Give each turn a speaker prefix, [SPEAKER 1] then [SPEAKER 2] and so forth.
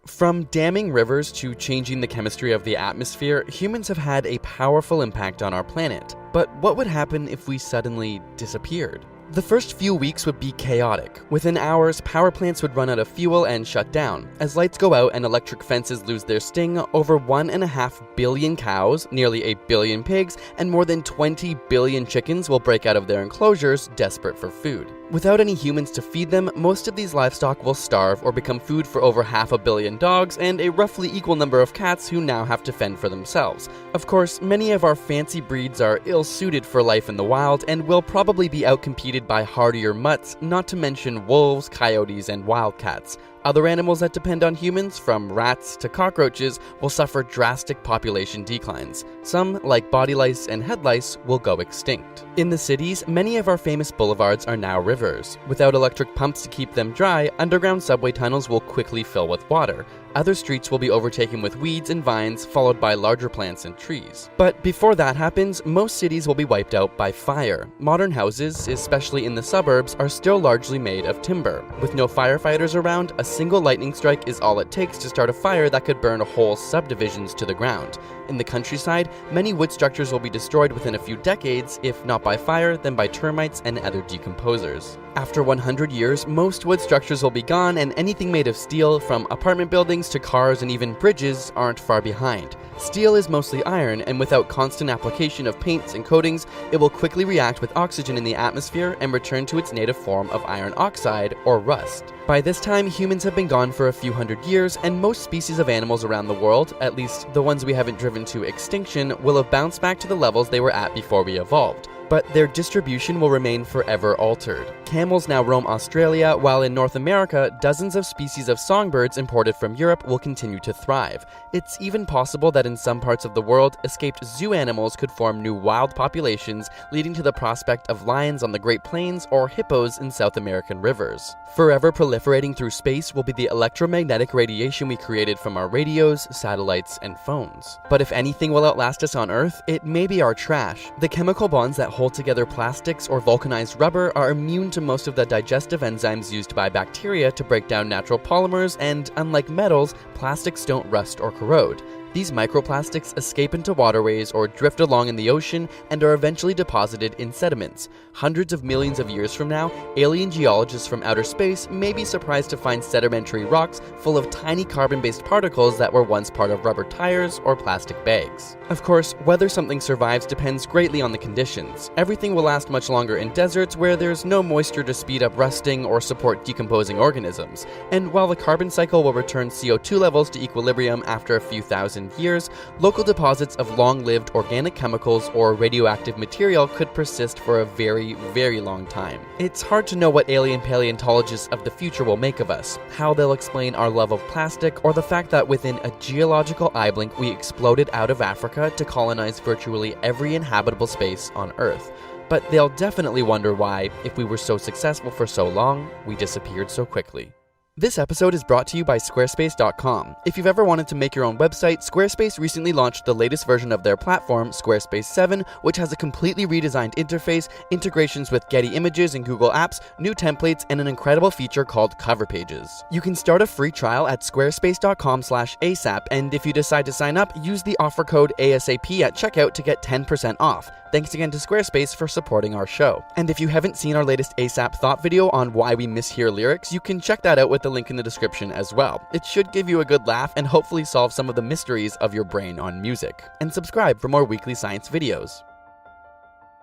[SPEAKER 1] From damming rivers to changing the chemistry of the atmosphere, humans have had a powerful impact on our planet. But what would happen if we suddenly disappeared? The first few weeks would be chaotic. Within hours, power plants would run out of fuel and shut down. As lights go out and electric fences lose their sting, over 1.5 billion cows, nearly 8 billion pigs, and more than 20 billion chickens will break out of their enclosures, desperate for food. Without any humans to feed them, most of these livestock will starve or become food for over 500 million dogs and a roughly equal number of cats who now have to fend for themselves. Of course, many of our fancy breeds are ill-suited for life in the wild and will probably be outcompeted by hardier mutts, not to mention wolves, coyotes, and wildcats. Other animals that depend on humans, from rats to cockroaches, will suffer drastic population declines. Some, like body lice and head lice, will go extinct. In the cities, many of our famous boulevards are now rivers. Without electric pumps to keep them dry, underground subway tunnels will quickly fill with water. Other streets will be overtaken with weeds and vines, followed by larger plants and trees. But before that happens, most cities will be wiped out by fire. Modern houses, especially in the suburbs, are still largely made of timber. With no firefighters around, a single lightning strike is all it takes to start a fire that could burn whole subdivisions to the ground. In the countryside, many wood structures will be destroyed within a few decades, if not by fire, then by termites and other decomposers. After 100 years, most wood structures will be gone, and anything made of steel, from apartment buildings to cars and even bridges, aren't far behind. Steel is mostly iron, and without constant application of paints and coatings, it will quickly react with oxygen in the atmosphere and return to its native form of iron oxide, or rust. By this time, humans have been gone for a few hundred years, and most species of animals around the world, at least the ones we haven't driven to extinction, will have bounced back to the levels they were at before we evolved. But their distribution will remain forever altered. Camels now roam Australia, while in North America, dozens of species of songbirds imported from Europe will continue to thrive. It's even possible that in some parts of the world, escaped zoo animals could form new wild populations, leading to the prospect of lions on the Great Plains or hippos in South American rivers. Forever proliferating through space will be the electromagnetic radiation we created from our radios, satellites, and phones. But if anything will outlast us on Earth, it may be our trash. The chemical bonds that hold together plastics or vulcanized rubber are immune to most of the digestive enzymes used by bacteria to break down natural polymers, and unlike metals, plastics don't rust or corrode. These microplastics escape into waterways or drift along in the ocean and are eventually deposited in sediments. Hundreds of millions of years from now, alien geologists from outer space may be surprised to find sedimentary rocks full of tiny carbon-based particles that were once part of rubber tires or plastic bags. Of course, whether something survives depends greatly on the conditions. Everything will last much longer in deserts where there's no moisture to speed up rusting or support decomposing organisms. And while the carbon cycle will return CO2 levels to equilibrium after a few thousand years, local deposits of long-lived organic chemicals or radioactive material could persist for a very, very long time. It's hard to know what alien paleontologists of the future will make of us, how they'll explain our love of plastic, or the fact that within a geological eye blink we exploded out of Africa to colonize virtually every inhabitable space on Earth. But they'll definitely wonder why, if we were so successful for so long, we disappeared so quickly. This episode is brought to you by Squarespace.com. If you've ever wanted to make your own website, Squarespace recently launched the latest version of their platform, Squarespace 7, which has a completely redesigned interface, integrations with Getty Images and Google Apps, new templates, and an incredible feature called Cover Pages. You can start a free trial at squarespace.com/ASAP, and if you decide to sign up, use the offer code ASAP at checkout to get 10% off. Thanks again to Squarespace for supporting our show. And if you haven't seen our latest ASAP thought video on why we mishear lyrics, you can check that out with the link in the description as well. It should give you a good laugh and hopefully solve some of the mysteries of your brain on music. And subscribe for more weekly science videos.